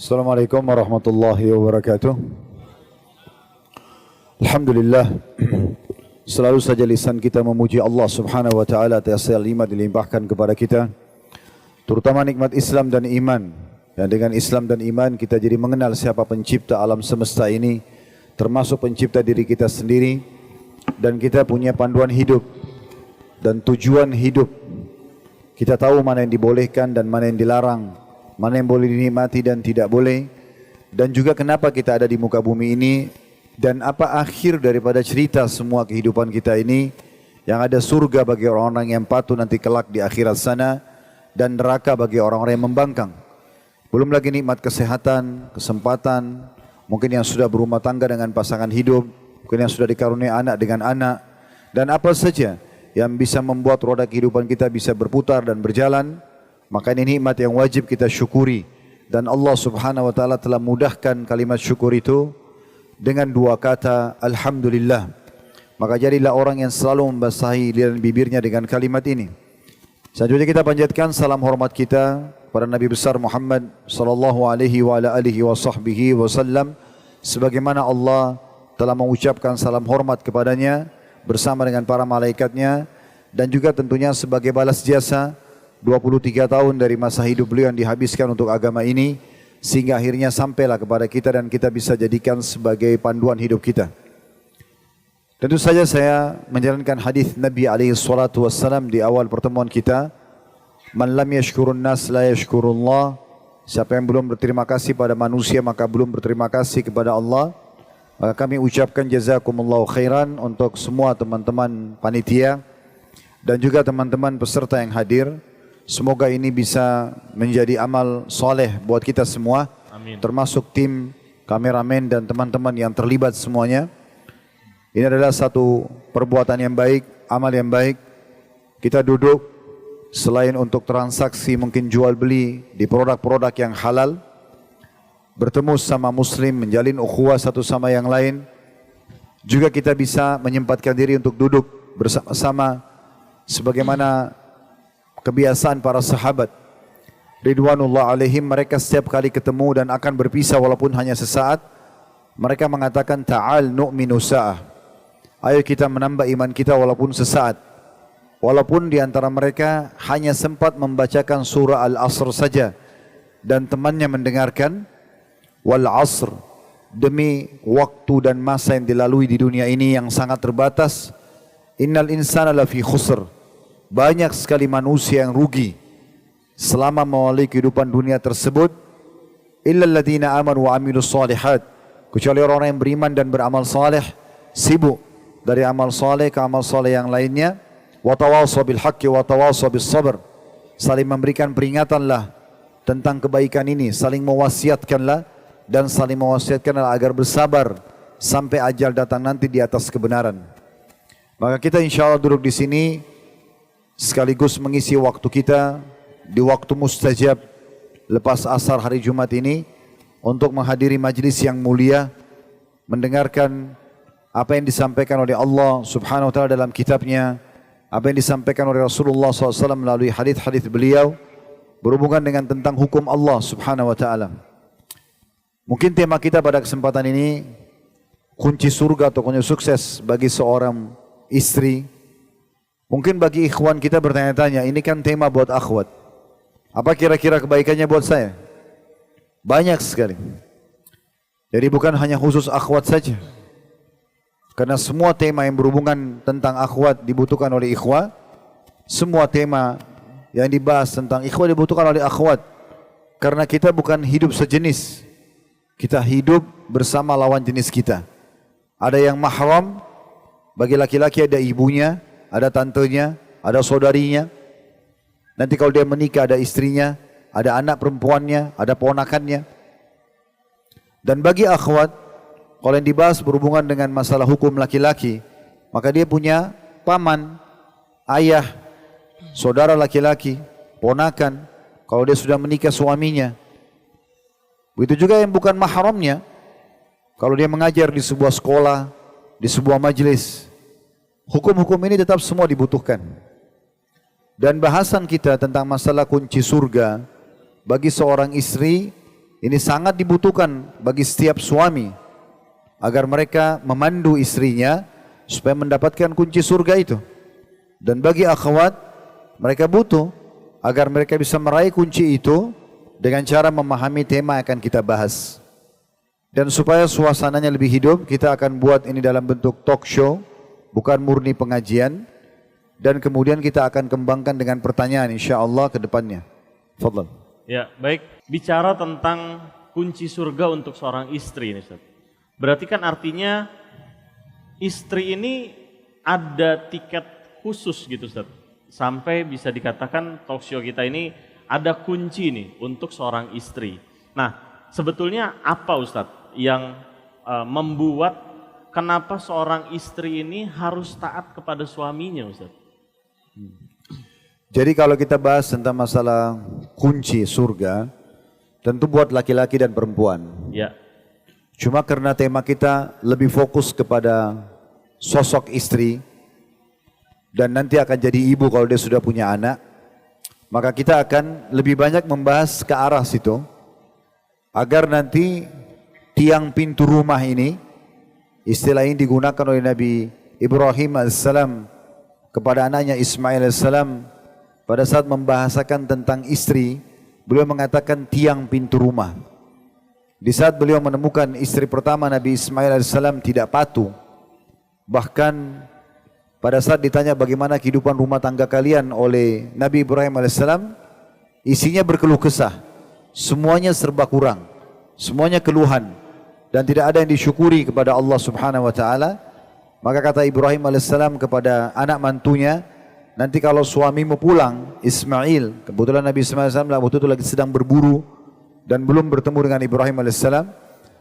Assalamualaikum warahmatullahi wabarakatuh. Alhamdulillah, selalu saja lisan kita memuji Allah subhanahu wa ta'ala atas nikmat dilimpahkan kepada kita, terutama nikmat Islam dan iman. Dan dengan Islam dan iman kita jadi mengenal siapa pencipta alam semesta ini, termasuk pencipta diri kita sendiri. Dan kita punya panduan hidup dan tujuan hidup. Kita tahu mana yang dibolehkan dan mana yang dilarang, mana yang boleh dinikmati dan tidak boleh. Dan juga kenapa kita ada di muka bumi ini, dan apa akhir daripada cerita semua kehidupan kita ini. Yang ada surga bagi orang-orang yang patuh nanti kelak di akhirat sana, dan neraka bagi orang-orang yang membangkang. Belum lagi nikmat kesehatan, kesempatan, mungkin yang sudah berumah tangga dengan pasangan hidup, mungkin yang sudah dikaruniai anak dengan anak, dan apa saja yang bisa membuat roda kehidupan kita bisa berputar dan berjalan. Maka ini nikmat yang wajib kita syukuri. Dan Allah subhanahu wa ta'ala telah mudahkan kalimat syukur itu dengan dua kata, Alhamdulillah. Maka jadilah orang yang selalu membasahi lidah dan bibirnya dengan kalimat ini. Selanjutnya kita panjatkan salam hormat kita pada Nabi besar Muhammad sallallahu alaihi wa ala alihi wa sahbihi wasallam, sebagaimana Allah telah mengucapkan salam hormat kepadanya bersama dengan para malaikatnya, dan juga tentunya sebagai balas jasa 23 tahun dari masa hidup beliau yang dihabiskan untuk agama ini, sehingga akhirnya sampailah kepada kita dan kita bisa jadikan sebagai panduan hidup kita. Tentu saja saya menjalankan hadis Nabi alaihi salatu wassalam di awal pertemuan kita, Man lam yashkurun nas la yashkurullah. Siapa yang belum berterima kasih pada manusia maka belum berterima kasih kepada Allah. Maka kami ucapkan jazakumullahu khairan untuk semua teman-teman panitia dan juga teman-teman peserta yang hadir. Semoga ini bisa menjadi amal soleh buat kita semua. Amin. Termasuk tim, kameramen dan teman-teman yang terlibat semuanya. Ini adalah satu perbuatan yang baik, amal yang baik. Kita duduk selain untuk transaksi mungkin jual beli di produk-produk yang halal, bertemu sama muslim, menjalin ukhuwah satu sama yang lain. Juga kita bisa menyempatkan diri untuk duduk bersama-sama sebagaimana kebiasaan para sahabat ridwanullah alaihim. Mereka setiap kali ketemu dan akan berpisah walaupun hanya sesaat, mereka mengatakan ta'al nu'minu sa'ah, ayo kita menambah iman kita walaupun sesaat. Walaupun di antara mereka hanya sempat membacakan surah Al-Asr saja dan temannya mendengarkan, wal asr, demi waktu dan masa yang dilalui di dunia ini yang sangat terbatas, innal insana lafi khusr, banyak sekali manusia yang rugi selama melalui kehidupan dunia tersebut, illal ladzina amanu wa amilus solihat, kecuali orang-orang yang beriman dan beramal saleh, sibuk dari amal saleh ke amal saleh yang lainnya. Wa tawassaw bil haqqi wa tawassaw bis sabr, saling memberikan peringatanlah tentang kebaikan ini, saling mewasiatkanlah dan saling mewasiatkanlah agar bersabar sampai ajal datang nanti di atas kebenaran. Maka kita insyaallah duduk di sini sekaligus mengisi waktu kita di waktu mustajab lepas asar hari Jumat ini untuk menghadiri majlis yang mulia, mendengarkan apa yang disampaikan oleh Allah subhanahu wa ta'ala dalam kitabnya, apa yang disampaikan oleh Rasulullah SAW melalui hadis-hadis beliau berhubungan dengan tentang hukum Allah subhanahu wa ta'ala. Mungkin tema kita pada kesempatan ini, kunci surga atau kunci sukses bagi seorang istri. Mungkin bagi ikhwan kita bertanya-tanya, ini kan tema buat akhwat, apa kira-kira kebaikannya buat saya? Banyak sekali. Jadi bukan hanya khusus akhwat saja, karena semua tema yang berhubungan tentang akhwat dibutuhkan oleh ikhwah. Semua tema yang dibahas tentang ikhwah dibutuhkan oleh akhwat. Karena kita bukan hidup sejenis, kita hidup bersama lawan jenis kita. Ada yang mahram, bagi laki-laki ada ibunya, ada tantenya, ada saudarinya. Nanti kalau dia menikah ada istrinya, ada anak perempuannya, ada ponakannya. Dan bagi akhwat, kalau yang dibahas berhubungan dengan masalah hukum laki-laki, maka dia punya paman, ayah, saudara laki-laki, ponakan, kalau dia sudah menikah suaminya. Begitu juga yang bukan mahramnya, kalau dia mengajar di sebuah sekolah, di sebuah majlis, hukum-hukum ini tetap semua dibutuhkan. Dan bahasan kita tentang masalah kunci surga bagi seorang istri Ini sangat dibutuhkan bagi setiap suami agar mereka memandu istrinya supaya mendapatkan kunci surga itu. Dan bagi akhwat, mereka butuh agar mereka bisa meraih kunci itu dengan cara memahami tema yang akan kita bahas. Dan supaya suasananya lebih hidup, kita akan buat ini dalam bentuk talk show, bukan murni pengajian. Dan kemudian kita akan kembangkan dengan pertanyaan insyaAllah ke depannya. Fadlan. Ya, baik. Bicara tentang kunci surga untuk seorang istri ini, Ustaz. Berarti kan artinya istri ini ada tiket khusus gitu, Ustaz. Sampai bisa dikatakan talk show kita ini ada kunci nih untuk seorang istri. Nah, sebetulnya apa, Ustaz, yang membuat kenapa seorang istri ini harus taat kepada suaminya, Ustaz? Jadi kalau kita bahas tentang masalah kunci surga, tentu buat laki-laki dan perempuan. Ya. Cuma karena tema kita lebih fokus kepada sosok istri dan nanti akan jadi ibu kalau dia sudah punya anak, maka kita akan lebih banyak membahas ke arah situ agar nanti tiang pintu rumah ini, istilah ini digunakan oleh Nabi Ibrahim AS kepada anaknya Ismail AS pada saat membahasakan tentang istri. Beliau mengatakan tiang pintu rumah. Di saat beliau menemukan istri pertama Nabi Ismail AS tidak patuh, bahkan pada saat ditanya bagaimana kehidupan rumah tangga kalian oleh Nabi Ibrahim AS, isinya berkeluh kesah, semuanya serba kurang, semuanya keluhan, dan tidak ada yang disyukuri kepada Allah Subhanahu wa Ta'ala. Maka kata Ibrahim AS kepada anak mantunya, nanti kalau suamimu pulang, Ismail, kebetulan Nabi Ismail AS waktu itu lagi sedang berburu dan belum bertemu dengan Ibrahim AS.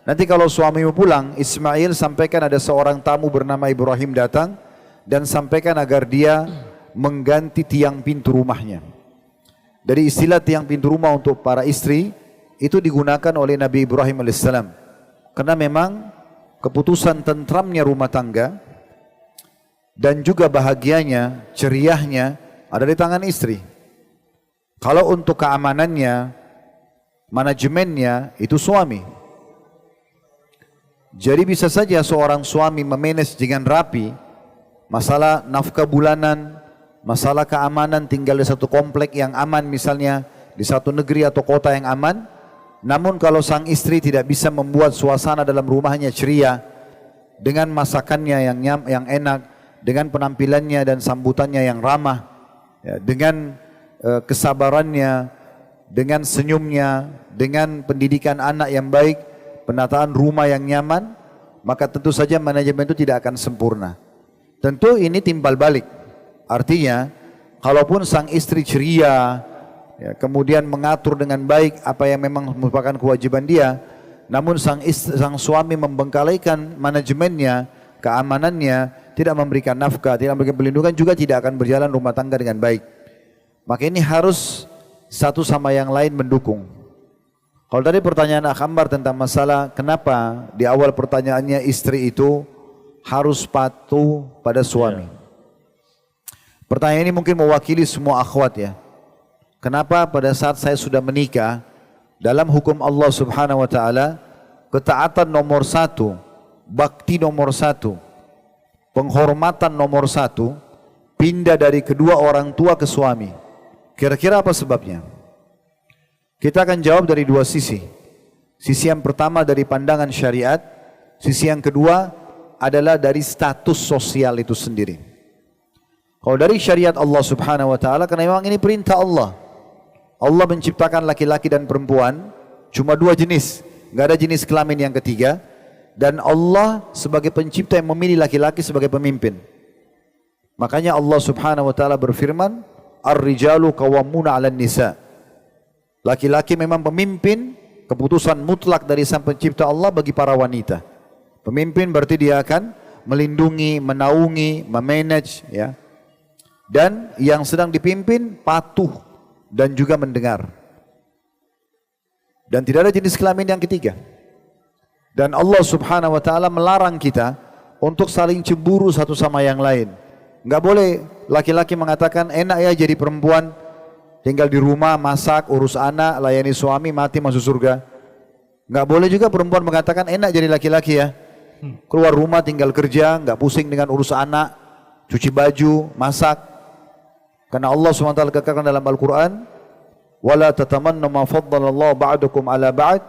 Nanti kalau suamimu pulang, Ismail sampaikan ada seorang tamu bernama Ibrahim datang dan sampaikan agar dia mengganti tiang pintu rumahnya. Dari istilah tiang pintu rumah untuk para istri itu digunakan oleh Nabi Ibrahim AS. Karena memang keputusan tentramnya rumah tangga dan juga bahagianya, ceriahnya ada di tangan istri. Kalau untuk keamanannya, manajemennya itu suami. Jadi bisa saja seorang suami memanage dengan rapi masalah nafkah bulanan, masalah keamanan, tinggal di satu komplek yang aman misalnya, di satu negeri atau kota yang aman. Namun kalau sang istri tidak bisa membuat suasana dalam rumahnya ceria dengan masakannya yang enak, dengan penampilannya dan sambutannya yang ramah, ya, dengan kesabarannya, dengan senyumnya, dengan pendidikan anak yang baik, penataan rumah yang nyaman, maka tentu saja manajemen itu tidak akan sempurna. Tentu ini timbal balik. Artinya, kalaupun sang istri ceria, ya, kemudian mengatur dengan baik apa yang memang merupakan kewajiban dia, namun sang suami membengkalaikan manajemennya, keamanannya, tidak memberikan nafkah, tidak memberikan perlindungan, juga tidak akan berjalan rumah tangga dengan baik. Maka ini harus satu sama yang lain mendukung. Kalau tadi pertanyaan Akhambar tentang masalah kenapa di awal pertanyaannya istri itu harus patuh pada suami. Pertanyaan ini mungkin mewakili semua akhwat ya. Kenapa pada saat saya sudah menikah, dalam hukum Allah Subhanahu wa Ta'ala, ketaatan nomor satu, bakti nomor satu, penghormatan nomor satu, pindah dari kedua orang tua ke suami. Kira-kira apa sebabnya? Kita akan jawab dari dua sisi. Sisi yang pertama dari pandangan syariat, sisi yang kedua adalah dari status sosial itu sendiri. Kalau dari syariat Allah Subhanahu wa Ta'ala, karena memang ini perintah Allah. Allah menciptakan laki-laki dan perempuan cuma dua jenis, nggak ada jenis kelamin yang ketiga. Dan Allah sebagai pencipta yang memilih laki-laki sebagai pemimpin. Makanya Allah Subhanahu wa Ta'ala berfirman, Ar-rijalu qawwamuna 'alan nisa. Laki-laki memang pemimpin, keputusan mutlak dari sang pencipta Allah bagi para wanita. Pemimpin berarti dia akan melindungi, menaungi, memanage, ya. Dan yang sedang dipimpin patuh dan juga mendengar. Dan tidak ada jenis kelamin yang ketiga. Dan Allah Subhanahu wa Ta'ala melarang kita untuk saling cemburu satu sama yang lain. Enggak boleh laki-laki mengatakan enak ya jadi perempuan, tinggal di rumah, masak, urus anak, layani suami, mati masuk surga. Nggak boleh juga perempuan mengatakan enak jadi laki-laki ya. Keluar rumah tinggal kerja, nggak pusing dengan urus anak, cuci baju, masak. Karena Allah SWT katakan dalam Al-Quran, وَلَا تَتَمَنَّ مَا فَضَّلَ اللَّهُ بَعْدُكُمْ عَلَى بَعْدٍ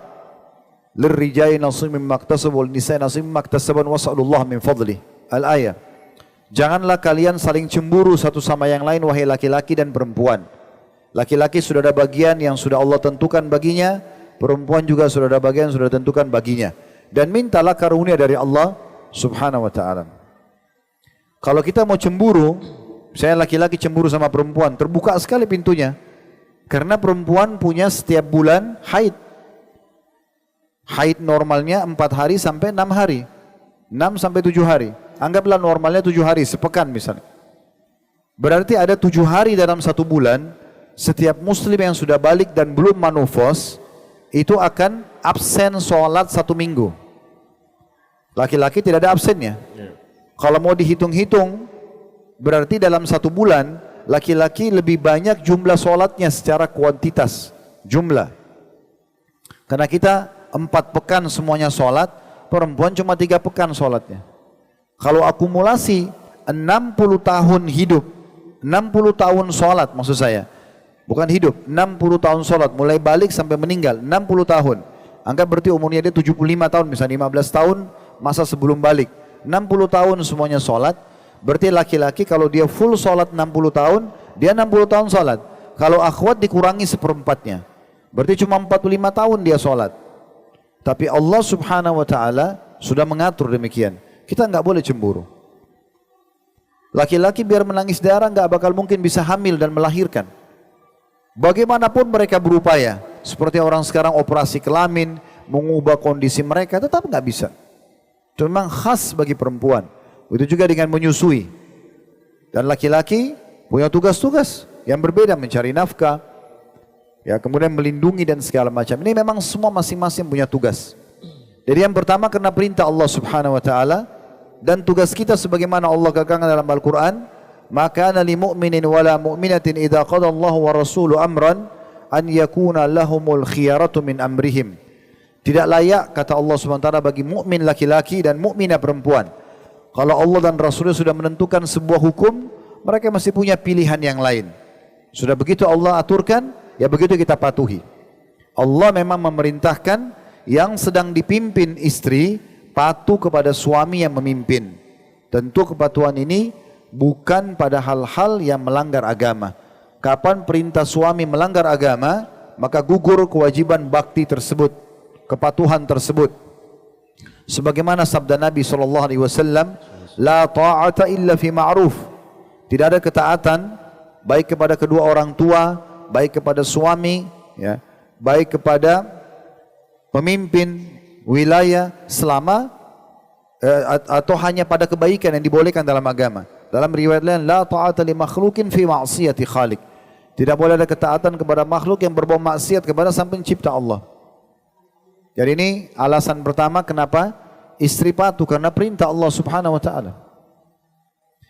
لِلرِّجَالِ نَصِيبٌ مِّمَّا اكْتَسَبُوا وَلِلنِّسَاءِ نَصِيبٌ مِّمَّا اكْتَسَبْنَ وَاسْأَلُوا اللَّهَ مِنْ فَضْلِهِ. Al-ayah. Janganlah kalian saling cemburu satu sama yang lain, wahai laki-laki dan perempuan. Laki-laki sudah ada bagian yang sudah Allah tentukan baginya, perempuan juga sudah ada bagian yang sudah tentukan baginya. Dan mintalah karunia dari Allah Subhanahu wa ta'ala. Kalau kita mau cemburu, saya laki-laki cemburu sama perempuan, terbuka sekali pintunya. Karena perempuan punya setiap bulan haid. Haid normalnya 4 hari sampai 6 hari. 6 sampai 7 hari. Anggaplah normalnya 7 hari, sepekan misalnya. Berarti ada 7 hari dalam 1 bulan, setiap muslim yang sudah balik dan belum menopause, itu akan absen sholat 1 minggu. Laki-laki tidak ada absennya. Kalau mau dihitung-hitung, berarti dalam 1 bulan, laki-laki lebih banyak jumlah sholatnya secara kuantitas, jumlah. Karena kita 4 pekan semuanya sholat, perempuan cuma 3 pekan sholatnya. Kalau akumulasi 60 tahun hidup, 60 tahun sholat maksud saya, bukan hidup, 60 tahun sholat, mulai balik sampai meninggal, 60 tahun. Anggap berarti umurnya dia 75 tahun, misalnya 15 tahun masa sebelum balik. 60 tahun semuanya sholat, berarti laki-laki kalau dia full sholat 60 tahun, dia 60 tahun sholat. Kalau akhwat dikurangi seperempatnya, berarti cuma 45 tahun dia sholat. Tapi Allah Subhanahu wa ta'ala sudah mengatur demikian. Kita nggak boleh cemburu. Laki-laki biar menangis darah nggak bakal mungkin bisa hamil dan melahirkan. Bagaimanapun mereka berupaya, seperti orang sekarang operasi kelamin, mengubah kondisi mereka, tetap nggak bisa. Itu memang khas bagi perempuan. Itu juga dengan menyusui. Dan laki-laki punya tugas-tugas yang berbeda, mencari nafkah, ya kemudian melindungi dan segala macam. Ini memang semua masing-masing punya tugas. Jadi yang pertama karena perintah Allah Subhanahu wa ta'ala, dan tugas kita sebagaimana Allah katakan dalam Al-Quran, maka kana li mu'minin wala mu'minatin idza qada Allahu wa rasuluhu amran an yakuna lahumul khiyaratu min amrihim. Tidak layak kata Allah Subhanahu wa ta'ala bagi mukmin laki-laki dan mukminah perempuan, kalau Allah dan Rasulnya sudah menentukan sebuah hukum, mereka masih punya pilihan yang lain. Sudah begitu Allah aturkan, ya begitu kita patuhi. Allah memang memerintahkan yang sedang dipimpin istri patuh kepada suami yang memimpin. Tentu kepatuhan ini bukan pada hal-hal yang melanggar agama. Kapan perintah suami melanggar agama, maka gugur kewajiban bakti tersebut, kepatuhan tersebut. Sebagaimana sabda Nabi SAW, la ta'ata illa fi ma'ruf. Tidak ada ketaatan baik kepada kedua orang tua, baik kepada suami, ya, baik kepada pemimpin wilayah selama atau hanya pada kebaikan yang dibolehkan dalam agama. Dalam riwayat lain, la ta'ata li makhlukin fi ma'siyati khaliq. Tidak boleh ada ketaatan kepada makhluk yang berbau maksiat kepada sang pencipta Allah. Jadi ini alasan pertama kenapa istri patuh, karena perintah Allah Subhanahu wa ta'ala.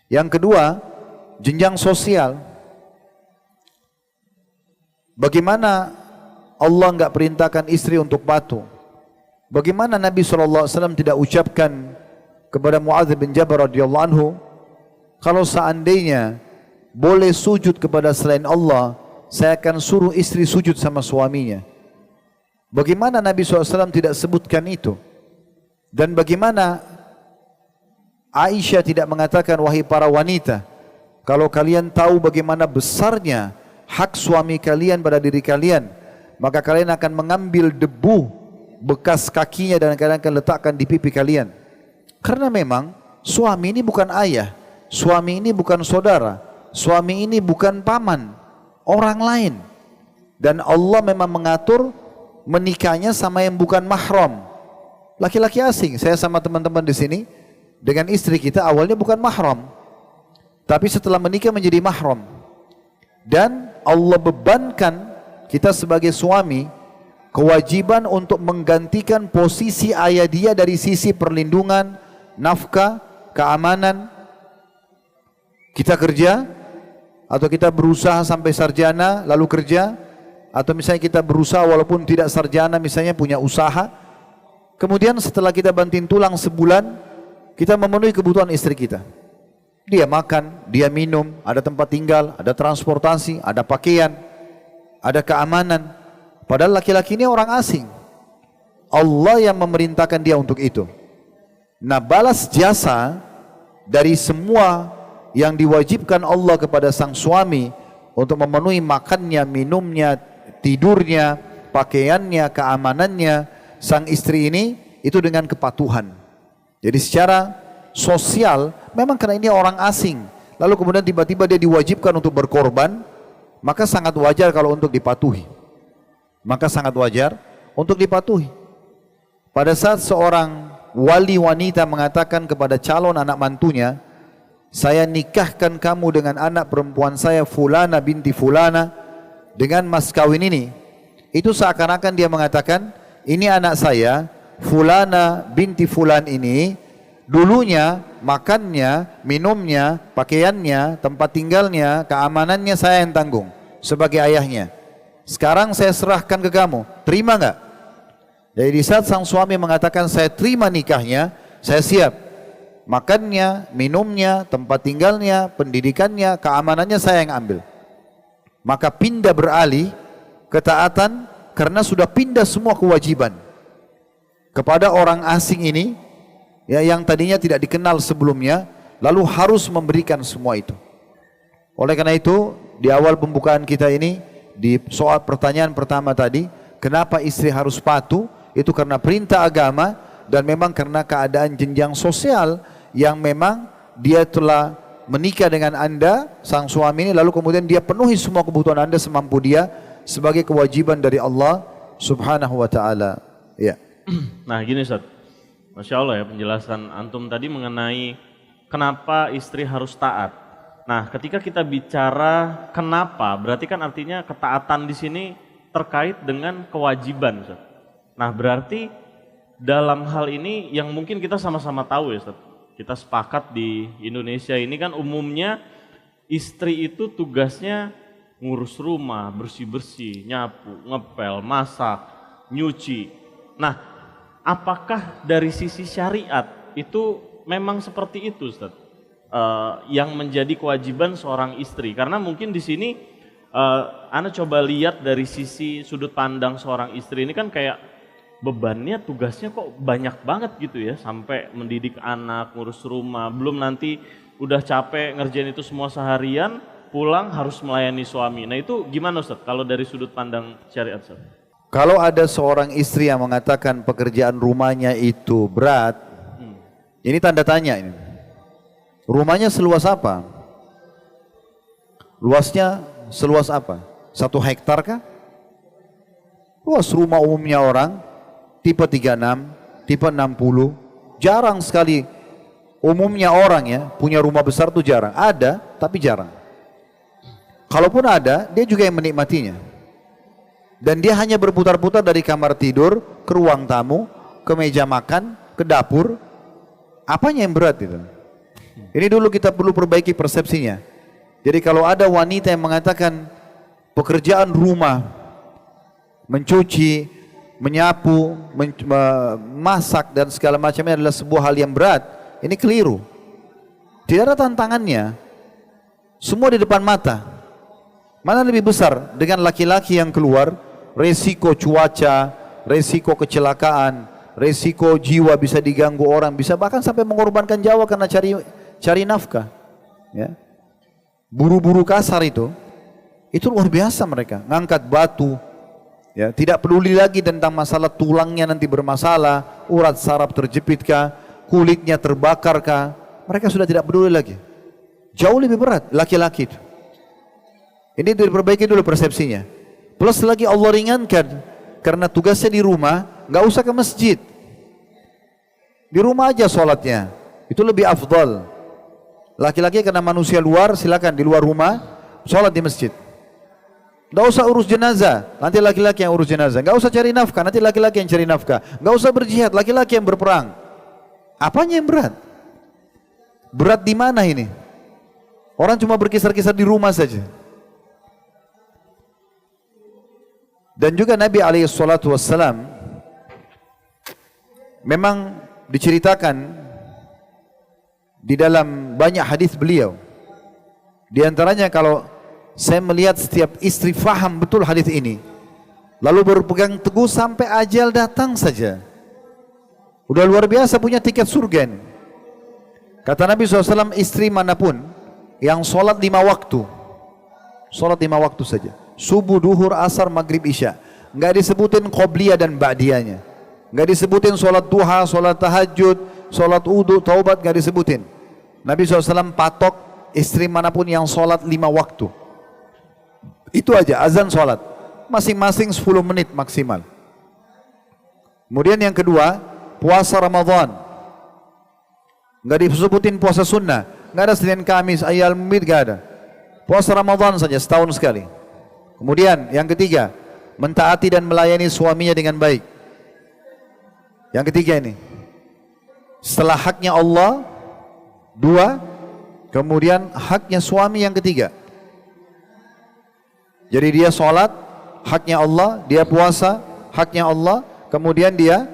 Yang kedua, jenjang sosial. Bagaimana Allah enggak perintahkan istri untuk patuh? Bagaimana Nabi SAW tidak ucapkan kepada Muadz bin Jabal radhiyallahu anhu, kalau seandainya boleh sujud kepada selain Allah, saya akan suruh istri sujud sama suaminya. Bagaimana Nabi SAW tidak sebutkan itu? Dan bagaimana Aisyah tidak mengatakan, wahai para wanita, kalau kalian tahu bagaimana besarnya hak suami kalian pada diri kalian, maka kalian akan mengambil debu bekas kakinya dan kalian akan letakkan di pipi kalian. Karena memang suami ini bukan ayah, suami ini bukan saudara, suami ini bukan paman, orang lain. Dan Allah memang mengatur menikahnya sama yang bukan mahram. Laki-laki asing. Saya sama teman-teman di sini dengan istri kita awalnya bukan mahram, tapi setelah menikah menjadi mahram. Dan Allah bebankan kita sebagai suami kewajiban untuk menggantikan posisi ayah dia dari sisi perlindungan, nafkah, keamanan. Kita kerja atau kita berusaha sampai sarjana lalu kerja, atau misalnya kita berusaha walaupun tidak sarjana, misalnya punya usaha, Kemudian setelah kita banting tulang sebulan, kita memenuhi kebutuhan istri kita. Dia makan, dia minum, ada tempat tinggal, ada transportasi, ada pakaian, ada keamanan. Padahal laki-laki ini orang asing. Allah yang memerintahkan dia untuk itu. Nah, balas jasa dari semua yang diwajibkan Allah kepada sang suami untuk memenuhi makannya, minumnya, tidurnya, pakaiannya, keamanannya, sang istri ini itu dengan kepatuhan. Jadi secara sosial memang karena ini orang asing, lalu kemudian tiba-tiba dia diwajibkan untuk berkorban, maka sangat wajar kalau untuk dipatuhi. Maka sangat wajar untuk dipatuhi. Pada saat seorang wali wanita mengatakan kepada calon anak mantunya, saya nikahkan kamu dengan anak perempuan saya Fulana binti Fulana dengan mas kawin ini, itu seakan-akan dia mengatakan, ini anak saya Fulana binti Fulan ini dulunya makannya, minumnya, pakaiannya, tempat tinggalnya, keamanannya saya yang tanggung sebagai ayahnya. Sekarang saya serahkan ke kamu, terima enggak? Jadi di saat sang suami mengatakan saya terima nikahnya, saya siap. Makannya, minumnya, tempat tinggalnya, pendidikannya, keamanannya saya yang ambil. Maka pindah beralih ketaatan karena sudah pindah semua kewajiban kepada orang asing ini, ya, yang tadinya tidak dikenal sebelumnya, lalu harus memberikan semua itu. Oleh karena itu, di awal pembukaan kita ini, di soal pertanyaan pertama tadi, kenapa istri harus patuh? Itu karena perintah agama dan memang karena keadaan jenjang sosial yang memang dia telah menikah dengan Anda, sang suami ini, lalu kemudian dia penuhi semua kebutuhan Anda semampu dia sebagai kewajiban dari Allah Subhanahu wa taala. Ya. Nah, gini Ustaz. Masya Allah ya penjelasan antum tadi mengenai kenapa istri harus taat. Nah, ketika kita bicara kenapa, berarti kan artinya ketaatan di sini terkait dengan kewajiban, Ustaz. Nah, berarti dalam hal ini yang mungkin kita sama-sama tahu ya, Ustaz. Kita sepakat di Indonesia ini kan umumnya istri itu tugasnya ngurus rumah, bersih-bersih, nyapu, ngepel, masak, nyuci. Nah, apakah dari sisi syariat itu memang seperti itu, Ustaz? Yang menjadi kewajiban seorang istri, karena mungkin di sini Anda coba lihat dari sisi sudut pandang seorang istri ini kan kayak bebannya, tugasnya kok banyak banget gitu ya, sampai mendidik anak, ngurus rumah, belum nanti udah capek ngerjain itu semua seharian, pulang harus melayani suami. Nah itu gimana Ustaz kalau dari sudut pandang syariat, Ustaz? Kalau ada seorang istri yang mengatakan pekerjaan rumahnya itu berat, ini tanda tanya ini. Rumahnya seluas apa? Luasnya seluas apa? 1 hektar kah? Luas rumah umumnya orang, tipe 36, tipe 60, jarang sekali umumnya orang ya, punya rumah besar tuh jarang. Ada, tapi jarang. Kalaupun ada, dia juga yang menikmatinya. Dan dia hanya berputar-putar dari kamar tidur, ke ruang tamu, ke meja makan, ke dapur. Apanya yang berat itu? Ini dulu kita perlu perbaiki persepsinya. Jadi kalau ada wanita yang mengatakan pekerjaan rumah, mencuci, menyapu, memasak dan segala macamnya adalah sebuah hal yang berat, ini keliru. Tidak ada tantangannya. Semua di depan mata. Mana lebih besar dengan laki-laki yang keluar, resiko cuaca, resiko kecelakaan, resiko jiwa bisa diganggu orang, bisa bahkan sampai mengorbankan nyawa karena cari nafkah. Ya. Buru-buru kasar itu luar biasa mereka, ngangkat batu. Ya, tidak peduli lagi tentang masalah tulangnya nanti bermasalah, urat saraf terjepitkah, kulitnya terbakarkah, mereka sudah tidak peduli lagi. Jauh lebih berat laki-laki itu. Ini diperbaiki dulu persepsinya. Plus lagi Allah ringankan, karena tugasnya di rumah, nggak usah ke masjid. Di rumah aja sholatnya, itu lebih afdal. Laki-laki karena manusia luar, silakan di luar rumah, sholat di masjid. Nggak usah urus jenazah, nanti laki-laki yang urus jenazah. Nggak usah cari nafkah, nanti laki-laki yang cari nafkah. Nggak usah berjihad, laki-laki yang berperang. Apanya yang berat? Berat di mana ini? Orang cuma berkisar-kisar di rumah saja. Dan juga Nabi SAW memang diceritakan di dalam banyak hadis beliau. Di antaranya kalau saya melihat setiap istri faham betul hadis ini, lalu berpegang teguh sampai ajal datang saja, udah luar biasa punya tiket surga ini. Kata Nabi SAW, istri manapun yang sholat 5 waktu, sholat 5 waktu saja, subuh, duhur, asar, maghrib, isya, nggak disebutin qobliyah dan ba'diyahnya, nggak disebutin sholat duha, sholat tahajud, sholat wudu, taubat, nggak disebutin. Nabi SAW patok istri manapun yang sholat 5 waktu, itu aja azan sholat, masing-masing 10 menit maksimal. Kemudian yang kedua, puasa Ramadan, nggak disebutin puasa sunnah, nggak ada Senin Kamis, Ayyamul Bid, nggak ada. Puasa Ramadan saja setahun sekali. Kemudian yang ketiga, mentaati dan melayani suaminya dengan baik. Yang ketiga ini, setelah haknya Allah 2, kemudian haknya suami yang ketiga. Jadi dia sholat, haknya Allah, dia puasa, haknya Allah, kemudian dia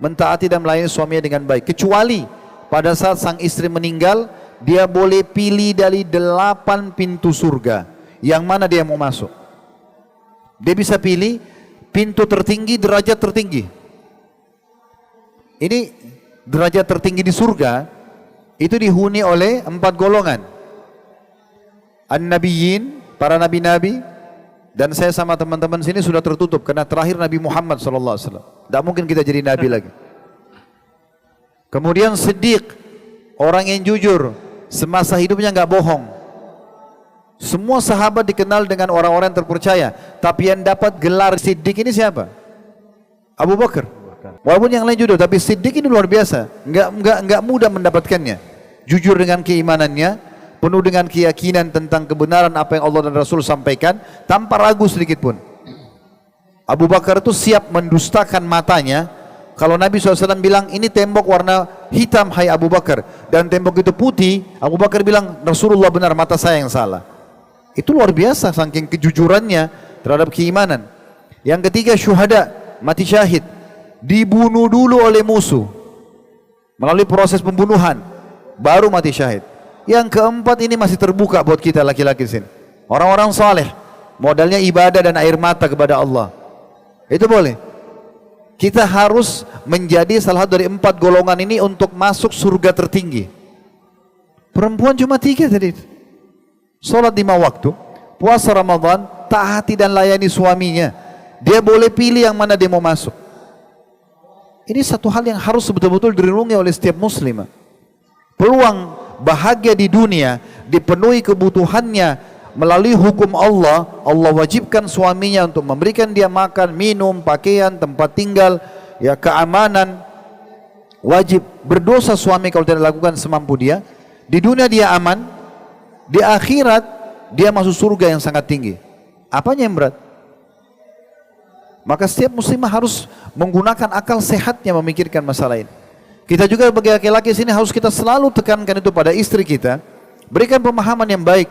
mentaati dan melayani suaminya dengan baik. Kecuali pada saat sang istri meninggal, dia boleh pilih dari 8 pintu surga, yang mana dia mau masuk. Dia bisa pilih pintu tertinggi, derajat tertinggi. Ini derajat tertinggi di surga, itu dihuni oleh 4 golongan. An-Nabiyyin, para nabi-nabi, dan saya sama teman-teman sini sudah tertutup, karena terakhir Nabi Muhammad SAW. Tidak mungkin kita jadi nabi lagi. Kemudian Siddiq, orang yang jujur, semasa hidupnya nggak bohong. Semua sahabat dikenal dengan orang-orang yang terpercaya, tapi yang dapat gelar Siddiq ini siapa? Abu Bakar. Walaupun yang lain jujur, tapi Siddiq ini luar biasa. Nggak mudah mendapatkannya. Jujur dengan keimanannya, penuh dengan keyakinan tentang kebenaran apa yang Allah dan Rasul sampaikan, tanpa ragu sedikit pun. Abu Bakar itu siap mendustakan matanya. Kalau Nabi SAW bilang, ini tembok warna hitam hai Abu Bakar, dan tembok itu putih, Abu Bakar bilang, Rasulullah benar, mata saya yang salah. Itu luar biasa saking kejujurannya terhadap keimanan. Yang ketiga, syuhada, mati syahid, dibunuh dulu oleh musuh melalui proses pembunuhan, baru mati syahid. Yang keempat ini masih terbuka buat kita laki-laki sini, orang-orang saleh, modalnya ibadah dan air mata kepada Allah, itu boleh. Kita harus menjadi salah satu dari 4 golongan ini untuk masuk surga tertinggi. Perempuan cuma 3 tadi. Sholat 5 waktu, puasa Ramadan, taati dan layani suaminya. Dia boleh pilih yang mana dia mau masuk. Ini satu hal yang harus betul-betul direnungi oleh setiap muslimah. Peluang bahagia di dunia dipenuhi kebutuhannya melalui hukum Allah. Allah wajibkan suaminya untuk memberikan dia makan, minum, pakaian, tempat tinggal, ya, keamanan. Wajib. Berdosa suami kalau tidak lakukan semampu dia. Di dunia dia aman, di akhirat dia masuk surga yang sangat tinggi. Apanya yang berat? Maka setiap muslimah harus menggunakan akal sehatnya memikirkan masalah ini. Kita juga sebagai laki-laki sini harus kita selalu tekankan itu pada istri kita. Berikan pemahaman yang baik,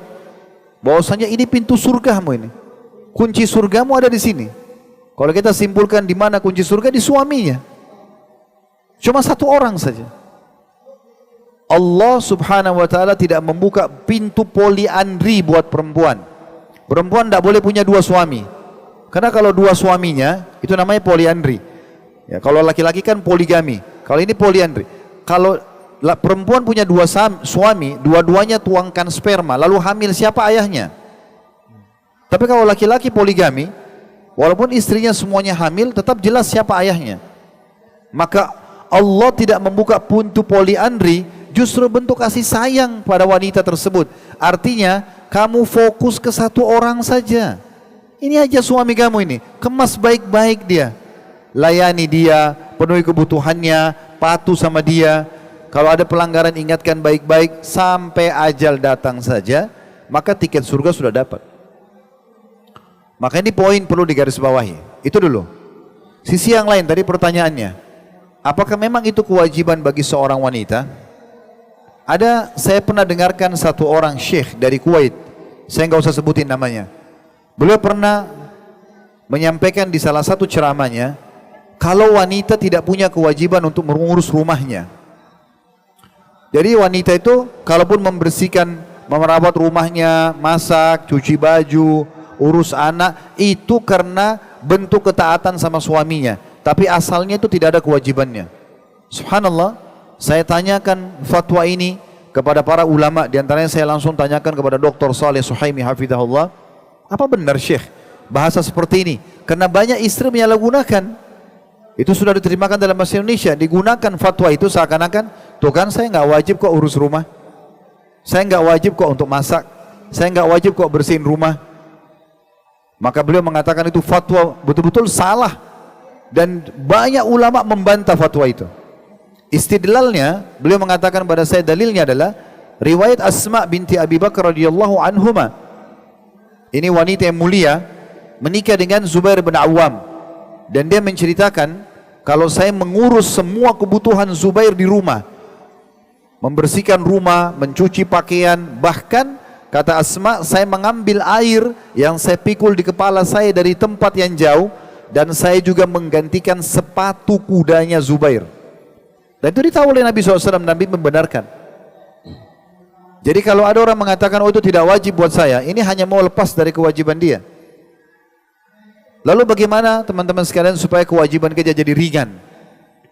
bahwasanya ini pintu surgamu ini. Kunci surgamu ada di sini. Kalau kita simpulkan di mana kunci surga, di suaminya. Cuma 1 orang saja. Allah Subhanahu wa taala tidak membuka pintu poliandri buat perempuan. Perempuan tidak boleh punya 2 suami. Karena kalau 2 suaminya itu namanya poliandri. Ya, kalau laki-laki kan poligami. Kalau ini poliandri. Kalau perempuan punya 2 suami, dua-duanya tuangkan sperma, lalu hamil, siapa ayahnya? Tapi kalau laki-laki poligami, walaupun istrinya semuanya hamil, tetap jelas siapa ayahnya. Maka Allah tidak membuka pintu poliandri, justru bentuk kasih sayang pada wanita tersebut. Artinya kamu fokus ke 1 orang saja. Ini aja suami kamu ini, kemas baik-baik dia, layani dia, penuhi kebutuhannya, patuh sama dia. Kalau ada pelanggaran ingatkan baik-baik sampai ajal datang saja, maka tiket surga sudah dapat. Maka ini poin perlu digarisbawahi. Itu dulu. Sisi yang lain tadi pertanyaannya, apakah memang itu kewajiban bagi seorang wanita? Saya pernah dengarkan satu orang syekh dari Kuwait, saya nggak usah sebutin namanya. Beliau pernah menyampaikan di salah satu ceramahnya, kalau wanita tidak punya kewajiban untuk mengurus rumahnya. Jadi wanita itu kalaupun membersihkan, merawat rumahnya, masak, cuci baju, urus anak, itu karena bentuk ketaatan sama suaminya. Tapi asalnya itu tidak ada kewajibannya. Subhanallah, saya tanyakan fatwa ini kepada para ulama, diantaranya saya langsung tanyakan kepada Dr. Saleh Suhaimi hafizahullah, apa benar Syekh bahasa seperti ini? Karena banyak istri menyalahgunakan. Itu sudah diterimakan dalam bahasa Indonesia, digunakan fatwa itu seakan-akan, tuh kan saya nggak wajib kok urus rumah, saya nggak wajib kok untuk masak, saya nggak wajib kok bersihin rumah. Maka beliau mengatakan itu fatwa betul-betul salah, dan banyak ulama membantah fatwa itu. Istidlalnya, beliau mengatakan pada saya, dalilnya adalah riwayat Asma binti Abi Bakar radhiyallahu anhuma. Ini wanita yang mulia menikah dengan Zubair bin Awam, dan dia menceritakan, kalau saya mengurus semua kebutuhan Zubair di rumah, membersihkan rumah, mencuci pakaian, bahkan kata Asma, saya mengambil air yang saya pikul di kepala saya dari tempat yang jauh, dan saya juga menggantikan sepatu kudanya Zubair. Dan itu ditahu oleh Nabi SAW, Nabi membenarkan. Jadi kalau ada orang mengatakan, oh itu tidak wajib buat saya, ini hanya mau lepas dari kewajiban dia. Lalu bagaimana teman-teman sekalian supaya kewajiban kita jadi ringan?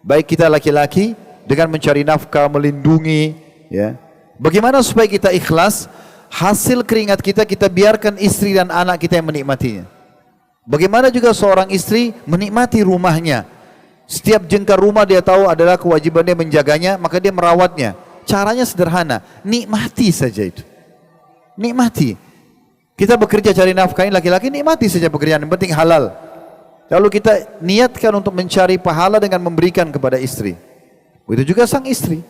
Baik kita laki-laki dengan mencari nafkah, melindungi, ya. Bagaimana supaya kita ikhlas? Hasil keringat kita, kita biarkan istri dan anak kita yang menikmatinya. Bagaimana juga seorang istri menikmati rumahnya? Setiap jengkar rumah dia tahu adalah kewajibannya menjaganya, maka dia merawatnya. Caranya sederhana, nikmati saja itu. Nikmati. Kita bekerja cari nafkah, ini laki-laki nikmati saja pekerjaan, yang penting halal. Lalu kita niatkan untuk mencari pahala dengan memberikan kepada istri. Begitu juga sang istri,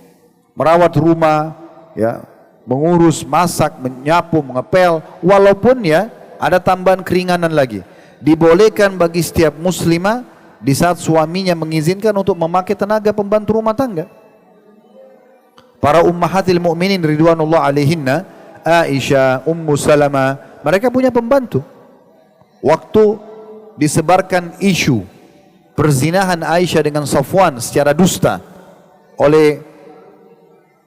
merawat rumah, ya, mengurus, masak, menyapu, mengepel, walaupun ya ada tambahan keringanan lagi. Dibolehkan bagi setiap muslimah di saat suaminya mengizinkan untuk memakai tenaga pembantu rumah tangga. Para ummahatil mu'minin ridwanullah alaihinna, Aisyah, Ummu Salamah, mereka punya pembantu. Waktu disebarkan isu perzinahan Aisyah dengan Safwan secara dusta oleh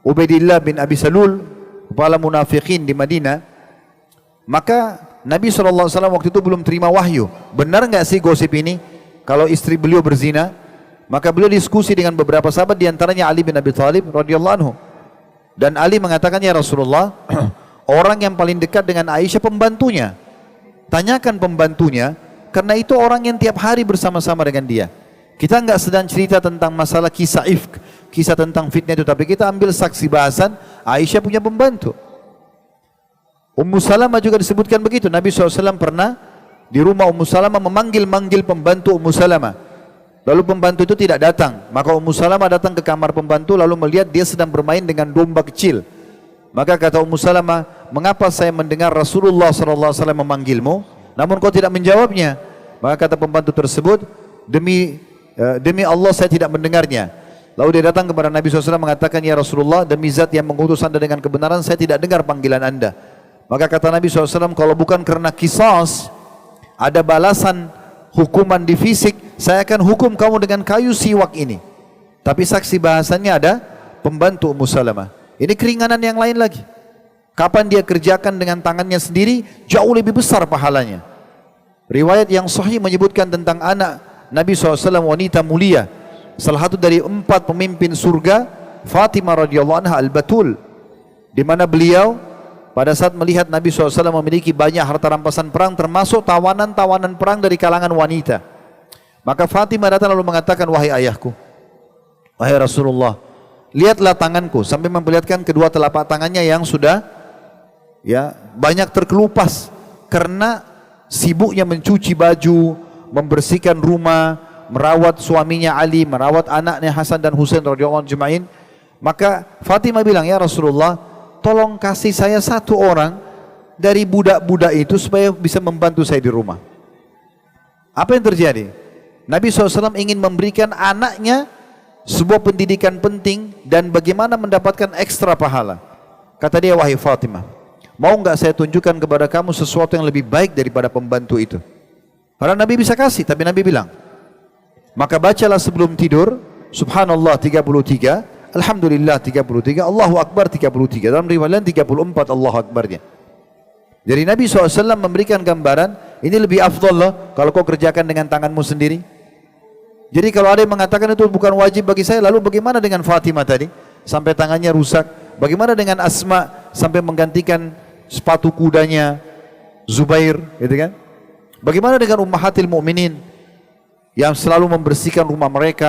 Ubaidillah bin Abi Salul, kepala munafikin di Madinah, maka Nabi SAW waktu itu belum terima wahyu. Benar nggak sih gosip ini? Kalau istri beliau berzina? Maka beliau diskusi dengan beberapa sahabat, diantaranya Ali bin Abi Thalib radhiyallahu anhu. Dan Ali mengatakan, ya Rasulullah, orang yang paling dekat dengan Aisyah pembantunya. Tanyakan pembantunya, karena itu orang yang tiap hari bersama-sama dengan dia. Kita nggak sedang cerita tentang masalah kisah ifk, kisah tentang fitnah itu, tapi kita ambil saksi bahasan Aisyah punya pembantu. Ummu Salamah juga disebutkan begitu. Nabi SAW pernah di rumah Ummu Salamah memanggil-manggil pembantu Ummu Salamah. Lalu pembantu itu tidak datang. Maka Ummu Salamah datang ke kamar pembantu lalu melihat dia sedang bermain dengan domba kecil. Maka kata Ummu Salamah, mengapa saya mendengar Rasulullah SAW memanggilmu, namun kau tidak menjawabnya? Maka kata pembantu tersebut, demi Allah saya tidak mendengarnya. Lalu dia datang kepada Nabi SAW mengatakan, ya Rasulullah, demi zat yang mengutus anda dengan kebenaran, saya tidak dengar panggilan anda. Maka kata Nabi SAW, kalau bukan karena qisas, ada balasan hukuman di fisik, saya akan hukum kamu dengan kayu siwak ini. Tapi saksi bahasannya ada pembantu Ummu Salamah. Ini keringanan yang lain lagi. Kapan dia kerjakan dengan tangannya sendiri, jauh lebih besar pahalanya. Riwayat yang sahih menyebutkan tentang anak Nabi SAW, wanita mulia, salah satu dari 4 pemimpin surga, Fatimah radhiyallahu anha al-Batul, di mana beliau pada saat melihat Nabi SAW memiliki banyak harta rampasan perang, termasuk tawanan-tawanan perang dari kalangan wanita, maka Fatimah datang lalu mengatakan, wahai ayahku, wahai Rasulullah, lihatlah tanganku, sampai memperlihatkan kedua telapak tangannya yang sudah ya banyak terkelupas karena sibuknya mencuci baju, membersihkan rumah, merawat suaminya Ali, merawat anaknya Hasan dan Husain radhiyallahu anhum ajma'in. Maka Fatimah bilang, ya Rasulullah, tolong kasih saya satu orang dari budak-budak itu supaya bisa membantu saya di rumah. Apa yang terjadi? Nabi SAW ingin memberikan anaknya sebuah pendidikan penting dan bagaimana mendapatkan ekstra pahala. Kata dia, wahai Fatimah, mau nggak saya tunjukkan kepada kamu sesuatu yang lebih baik daripada pembantu itu? Padahal Nabi bisa kasih, tapi Nabi bilang, Maka bacalah sebelum tidur, Subhanallah 33, Alhamdulillah 33, Allahu Akbar 33. Dalam riwayat lain 34 Allahu Akbarnya. Jadi Nabi SAW memberikan gambaran, ini lebih afdal loh kalau kau kerjakan dengan tanganmu sendiri. Jadi kalau ada yang mengatakan itu bukan wajib bagi saya, lalu bagaimana dengan Fatimah tadi? Sampai tangannya rusak. Bagaimana dengan Asma sampai menggantikan sepatu kudanya Zubair, gitu kan? Bagaimana dengan Ummahatil Mukminin yang selalu membersihkan rumah mereka?